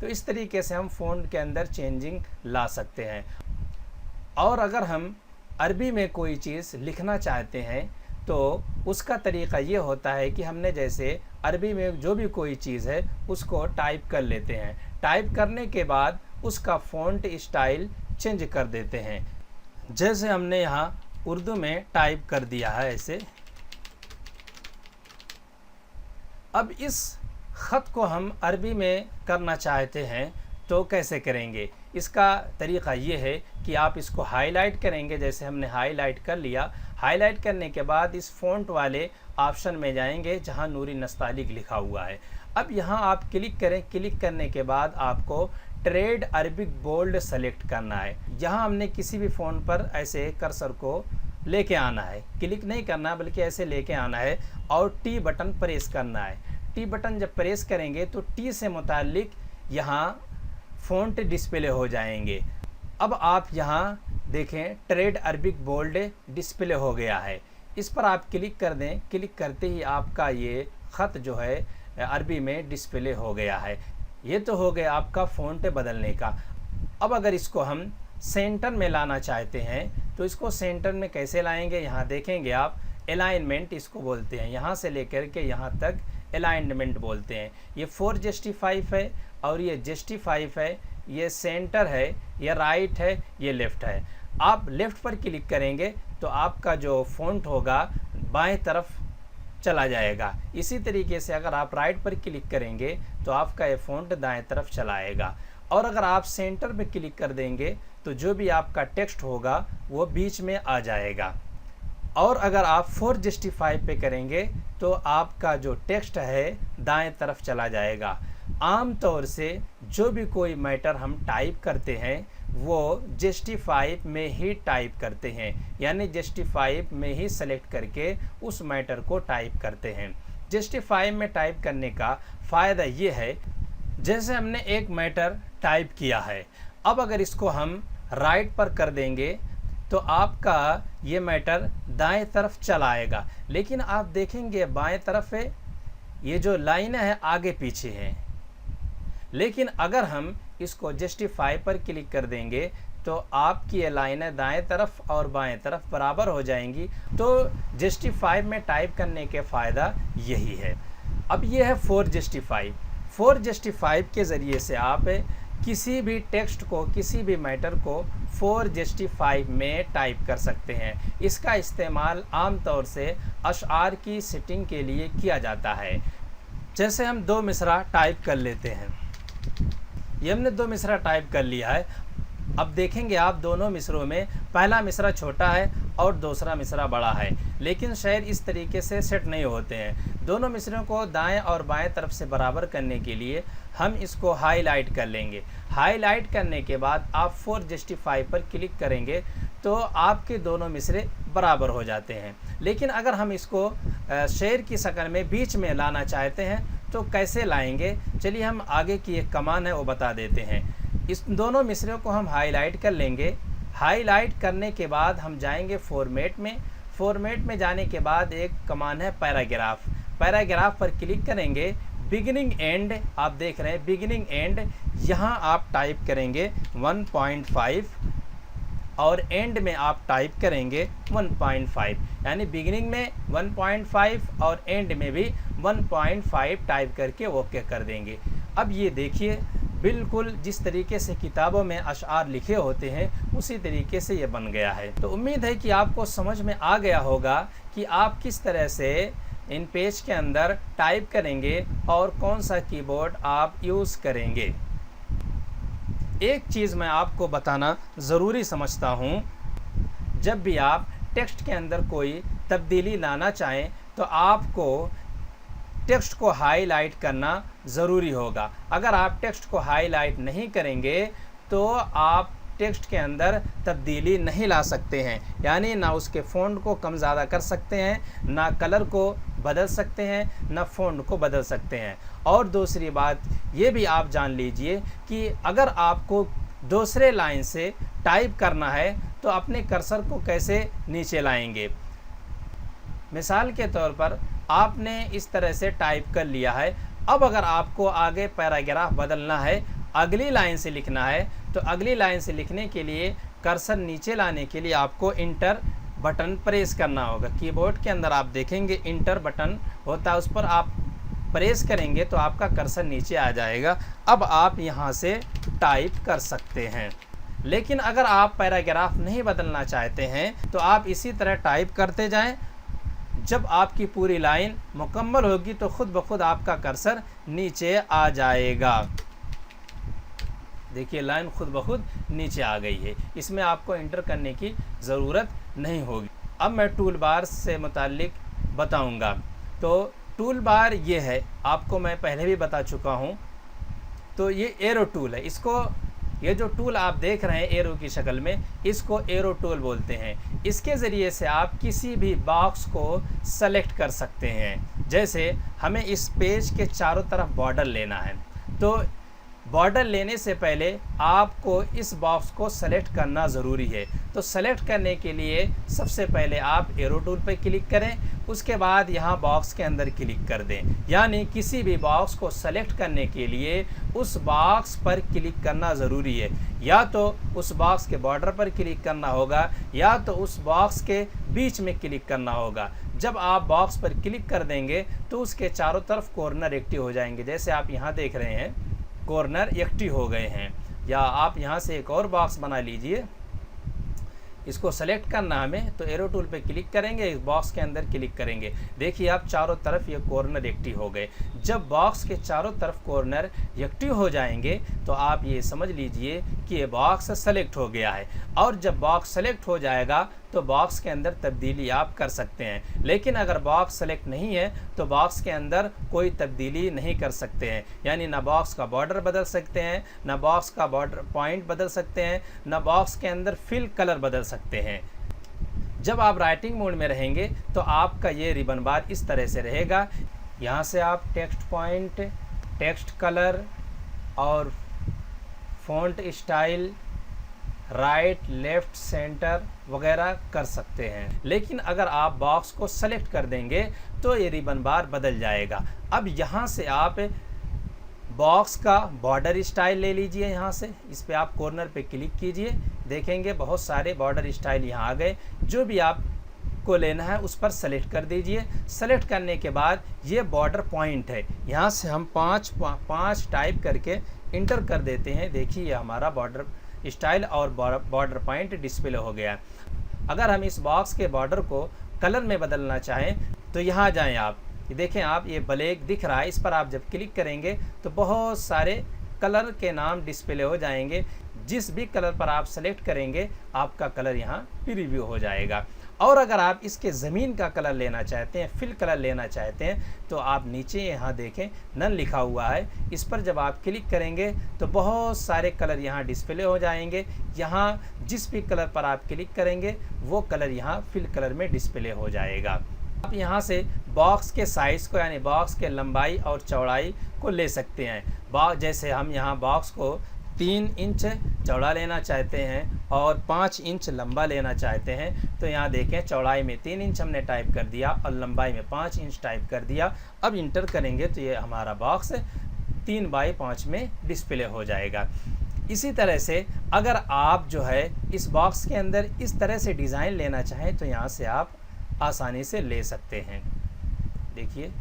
तो इस तरीके से हम फ़ॉन्ट के अंदर चेंजिंग ला सकते हैं। और अगर हम अरबी में कोई चीज़ लिखना चाहते हैं तो उसका तरीक़ा ये होता है कि हमने जैसे अरबी में जो भी कोई चीज़ है उसको टाइप कर लेते हैं। टाइप करने के बाद उसका फ़ॉन्ट स्टाइल चेंज कर देते हैं। जैसे हमने यहाँ उर्दू में टाइप कर दिया है ऐसे। अब इस ख़त को हम अरबी में करना चाहते हैं तो कैसे करेंगे? इसका तरीक़ा ये है कि आप इसको हाईलाइट करेंगे, जैसे हमने हाईलाइट कर लिया। हाईलाइट करने के बाद इस फ़ॉन्ट वाले ऑप्शन में जाएंगे जहां नूरी नस्तालिक लिखा हुआ है। अब यहां आप क्लिक करें। क्लिक करने के बाद आपको ट्रेड अरबिक बोल्ड सेलेक्ट करना है। यहाँ हमने किसी भी फ़ोन पर ऐसे कर्सर को लेके आना है, क्लिक नहीं करना बल्कि ऐसे लेके आना है और टी बटन प्रेस करना है। टी बटन जब प्रेस करेंगे तो टी से मुताल्लिक यहाँ फ़ॉन्ट डिस्प्ले हो जाएंगे। अब आप यहाँ देखें ट्रेड अरबिक बोल्ड डिस्प्ले हो गया है। इस पर आप क्लिक कर दें। क्लिक करते ही आपका ये ख़त जो है अरबी में डिस्प्ले हो गया है। ये तो हो गया आपका फ़ॉन्ट बदलने का। अब अगर इसको हम सेंटर में लाना चाहते हैं तो इसको सेंटर में कैसे लाएंगे? यहाँ देखेंगे आप अलाइनमेंट इसको बोलते हैं। यहाँ से लेकर के यहाँ तक अलाइनमेंट बोलते हैं। ये 4:5 है और ये 5 है। ये सेंटर है, ये राइट है, ये लेफ़्ट है। आप लेफ़्ट पर क्लिक करेंगे तो आपका जो फ़ॉन्ट होगा बाएं तरफ चला जाएगा। इसी तरीके से अगर आप राइट पर क्लिक करेंगे तो आपका ये फ़ॉन्ट दाएं तरफ चला आएगा। और अगर आप सेंटर में क्लिक कर देंगे तो जो भी आपका टेक्स्ट होगा वो बीच में आ जाएगा। और अगर आप 4:5 पे करेंगे तो आपका जो टेक्स्ट है दाएं तरफ चला जाएगा। आम तौर से जो भी कोई मैटर हम टाइप करते हैं वो जस्टिफाई में ही टाइप करते हैं, यानी जस्टिफाई में ही सेलेक्ट करके उस मैटर को टाइप करते हैं। जस्टिफाई में टाइप करने का फ़ायदा ये है, जैसे हमने एक मैटर टाइप किया है, अब अगर इसको हम राइट पर कर देंगे तो आपका ये मैटर दाएं तरफ चला आएगा। लेकिन आप देखेंगे बाएं तरफ है, ये जो लाइन है आगे पीछे है। लेकिन अगर हम इसको जस्टिफाई पर क्लिक कर देंगे तो आपकी ये लाइनें दाएं तरफ और बाएं तरफ बराबर हो जाएंगी। तो जस्टिफाई में टाइप करने के फ़ायदा यही है। अब ये है 4:5। 4:5 के ज़रिए से आप किसी भी टेक्स्ट को, किसी भी मैटर को 4:5 में टाइप कर सकते हैं। इसका इस्तेमाल आम तौर से अशआर की सेटिंग के लिए किया जाता है। जैसे हम 2 मिसरा टाइप कर लेते हैं। ये हमने 2 मिसरा टाइप कर लिया है। अब देखेंगे आप दोनों मिसरों में पहला मिसरा छोटा है और दूसरा मिसरा बड़ा है, लेकिन शेर इस तरीके से सेट नहीं होते हैं। दोनों मिसरों को दाएं और बाएं तरफ से बराबर करने के लिए हम इसको हाईलाइट कर लेंगे। हाईलाइट करने के बाद आप 4:5 पर क्लिक करेंगे तो आपके दोनों मिसरे बराबर हो जाते हैं। लेकिन अगर हम इसको शेर की शक्ल में बीच में लाना चाहते हैं तो कैसे लाएंगे? चलिए हम आगे की एक कमांड है वो बता देते हैं। इस दोनों मिसरों को हम हाईलाइट कर लेंगे। हाईलाइट करने के बाद हम जाएंगे फॉर्मेट में। फॉर्मेट में जाने के बाद एक कमांड है पैराग्राफ। पैराग्राफ पर क्लिक करेंगे। बिगिनिंग एंड आप देख रहे हैं, बिगिनिंग एंड यहाँ आप टाइप करेंगे 1.5 और एंड में आप टाइप करेंगे 1.5, यानी बिगिनिंग में 1.5 और एंड में भी 1.5 टाइप करके ओके कर देंगे। अब ये देखिए बिल्कुल जिस तरीके से किताबों में अशआर लिखे होते हैं उसी तरीके से ये बन गया है। तो उम्मीद है कि आपको समझ में आ गया होगा कि आप किस तरह से इन पेज के अंदर टाइप करेंगे और कौन सा कीबोर्ड आप यूज़ करेंगे। एक चीज़ मैं आपको बताना ज़रूरी समझता हूँ, जब भी आप टेक्स्ट के अंदर कोई तब्दीली लाना चाहें तो आपको टेक्स्ट को हाईलाइट करना ज़रूरी होगा। अगर आप टेक्स्ट को हाईलाइट नहीं करेंगे तो आप टेक्स्ट के अंदर तब्दीली नहीं ला सकते हैं, यानी ना उसके फ़ॉन्ट को कम ज़्यादा कर सकते हैं, ना कलर को बदल सकते हैं, ना फ़ॉन्ट को बदल सकते हैं। और दूसरी बात ये भी आप जान लीजिए कि अगर आपको दूसरे लाइन से टाइप करना है तो अपने कर्सर को कैसे नीचे लाएंगे। मिसाल के तौर पर आपने इस तरह से टाइप कर लिया है। अब अगर आपको आगे पैराग्राफ बदलना है, अगली लाइन से लिखना है तो अगली लाइन से लिखने के लिए कर्सर नीचे लाने के लिए आपको इंटर बटन प्रेस करना होगा। कीबोर्ड के अंदर आप देखेंगे इंटर बटन होता है, उस पर आप प्रेस करेंगे तो आपका कर्सर नीचे आ जाएगा। अब आप यहाँ से टाइप कर सकते हैं। लेकिन अगर आप पैराग्राफ नहीं बदलना चाहते हैं तो आप इसी तरह टाइप करते जाएं। जब आपकी पूरी लाइन मुकम्मल होगी तो खुद ब खुद आपका कर्सर नीचे आ जाएगा। देखिए लाइन खुद ब खुद नीचे आ गई है, इसमें आपको इंटर करने की ज़रूरत नहीं होगी। अब मैं टूल बार से मुताल्लिक बताऊंगा। तो टूल बार ये है, आपको मैं पहले भी बता चुका हूँ। तो ये एरो टूल है, इसको ये जो टूल आप देख रहे हैं एरो की शक्ल में, इसको एरो टूल बोलते हैं। इसके ज़रिए से आप किसी भी बॉक्स को सेलेक्ट कर सकते हैं। जैसे हमें इस पेज के चारों तरफ बॉर्डर लेना है, तो बॉर्डर लेने से पहले आपको इस बॉक्स को सेलेक्ट करना ज़रूरी है। तो सेलेक्ट करने के लिए सबसे पहले आप एरो टूल पर क्लिक करें, उसके बाद यहाँ बॉक्स के अंदर क्लिक कर दें। यानी किसी भी बॉक्स को सेलेक्ट करने के लिए उस बॉक्स पर क्लिक करना ज़रूरी है। या तो उस बॉक्स के बॉर्डर पर क्लिक करना होगा या तो उस बॉक्स के बीच में क्लिक करना होगा। जब आप बॉक्स पर क्लिक कर देंगे तो उसके चारों तरफ कॉर्नर एक्टिव हो जाएंगे। जैसे आप यहाँ देख रहे हैं कॉर्नर एक्टिव हो गए हैं। या आप यहाँ से एक और बॉक्स बना लीजिए, इसको सेलेक्ट करना हमें, तो एरो टूल पे क्लिक करेंगे, इस बॉक्स के अंदर क्लिक करेंगे। देखिए आप चारों तरफ ये कॉर्नर एक्टिव हो गए। जब बॉक्स के चारों तरफ कॉर्नर एक्टिव हो जाएंगे तो आप ये समझ लीजिए कि ये बॉक्स सेलेक्ट हो गया है। और जब बॉक्स सेलेक्ट हो जाएगा तो बॉक्स के अंदर तब्दीली आप कर सकते हैं। लेकिन अगर बॉक्स सेलेक्ट नहीं है तो बॉक्स के अंदर कोई तब्दीली नहीं कर सकते हैं। यानी ना बॉक्स का बॉर्डर बदल सकते हैं, ना बॉक्स का बॉर्डर पॉइंट बदल सकते हैं, ना बॉक्स के अंदर फिल कलर बदल सकते हैं। जब आप राइटिंग मोड में रहेंगे तो आपका ये रिबन बार इस तरह से रहेगा। यहाँ से आप टेक्स्ट पॉइंट, टेक्स्ट कलर और font style, right, left, centre वगैरह कर सकते हैं। लेकिन अगर आप बॉक्स को सेलेक्ट कर देंगे तो ये रिबन बार बदल जाएगा। अब यहाँ से आप बॉक्स का बॉर्डर स्टाइल ले लीजिए। यहाँ से इस पे आप कॉर्नर पे क्लिक कीजिए, देखेंगे बहुत सारे बॉर्डर स्टाइल यहाँ आ गए। जो भी आप को लेना है उस पर सेलेक्ट कर दीजिए। सेलेक्ट करने के बाद ये बॉर्डर पॉइंट है, यहाँ से हम पाँच टाइप करके इंटर कर देते हैं। देखिए हमारा बॉर्डर स्टाइल और बॉर्डर पॉइंट डिस्प्ले हो गया। अगर हम इस बॉक्स के बॉर्डर को कलर में बदलना चाहें तो यहाँ जाएं आप, देखें आप ये ब्लैक दिख रहा है, इस पर आप जब क्लिक करेंगे तो बहुत सारे कलर के नाम डिस्प्ले हो जाएंगे। जिस भी कलर पर आप सेलेक्ट करेंगे आपका कलर यहाँ प्रीव्यू हो जाएगा। और अगर आप इसके ज़मीन का कलर लेना चाहते हैं, फिल कलर लेना चाहते हैं, तो आप नीचे यहाँ देखें नन लिखा हुआ है, इस पर जब आप क्लिक करेंगे तो बहुत सारे कलर यहाँ डिस्प्ले हो जाएंगे। यहाँ जिस भी कलर पर आप क्लिक करेंगे वो कलर यहाँ फिल कलर में डिस्प्ले हो जाएगा। आप यहाँ से बॉक्स के साइज़ को यानी बॉक्स के लंबाई और चौड़ाई को ले सकते हैं। जैसे हम यहाँ बॉक्स को 3 इंच चौड़ा लेना चाहते हैं और 5 इंच लंबा लेना चाहते हैं, तो यहाँ देखें चौड़ाई में 3 इंच हमने टाइप कर दिया और लंबाई में 5 इंच टाइप कर दिया। अब इंटर करेंगे तो ये हमारा बॉक्स 3 बाई 5 में डिस्प्ले हो जाएगा। इसी तरह से अगर आप जो है इस बॉक्स के अंदर इस तरह से डिज़ाइन लेना चाहें तो यहाँ से आप आसानी से ले सकते हैं। देखिए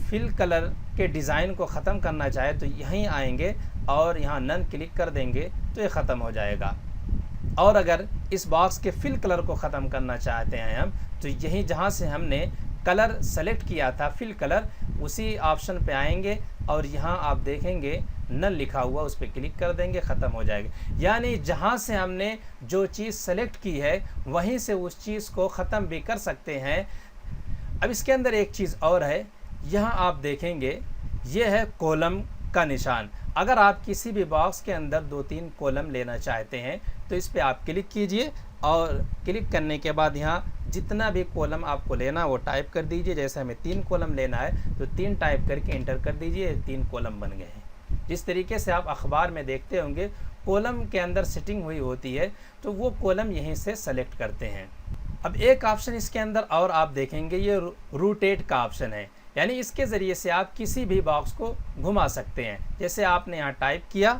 फिल कलर के डिज़ाइन को ख़त्म करना चाहे तो यहीं आएंगे और यहाँ नन क्लिक कर देंगे तो ये ख़त्म हो जाएगा। और अगर इस बॉक्स के फिल कलर को ख़त्म करना चाहते हैं हम तो यहीं जहाँ से हमने कलर सेलेक्ट किया था फिल कलर, उसी ऑप्शन पे आएंगे और यहाँ आप देखेंगे नन लिखा हुआ, उस पर क्लिक कर देंगे, ख़त्म हो जाएगा। यानी जहाँ से हमने जो चीज़ सेलेक्ट की है वहीं से उस चीज़ को ख़त्म भी कर सकते हैं। अब इसके अंदर एक चीज़ और है, यहाँ आप देखेंगे ये है कॉलम का निशान। अगर आप किसी भी बॉक्स के अंदर 2-3 कॉलम लेना चाहते हैं तो इस पे आप क्लिक कीजिए और क्लिक करने के बाद यहाँ जितना भी कॉलम आपको लेना वो टाइप कर दीजिए। जैसे हमें 3 कॉलम लेना है तो 3 टाइप करके इंटर कर दीजिए, 3 कॉलम बन गए हैं। जिस तरीके से आप अखबार में देखते होंगे कॉलम के अंदर सेटिंग हुई होती है तो वो कॉलम यहीं से सेलेक्ट करते हैं। अब एक ऑप्शन इसके अंदर और आप देखेंगे, ये रोटेट का ऑप्शन है, यानी इसके ज़रिए से आप किसी भी बॉक्स को घुमा सकते हैं। जैसे आपने यहाँ टाइप किया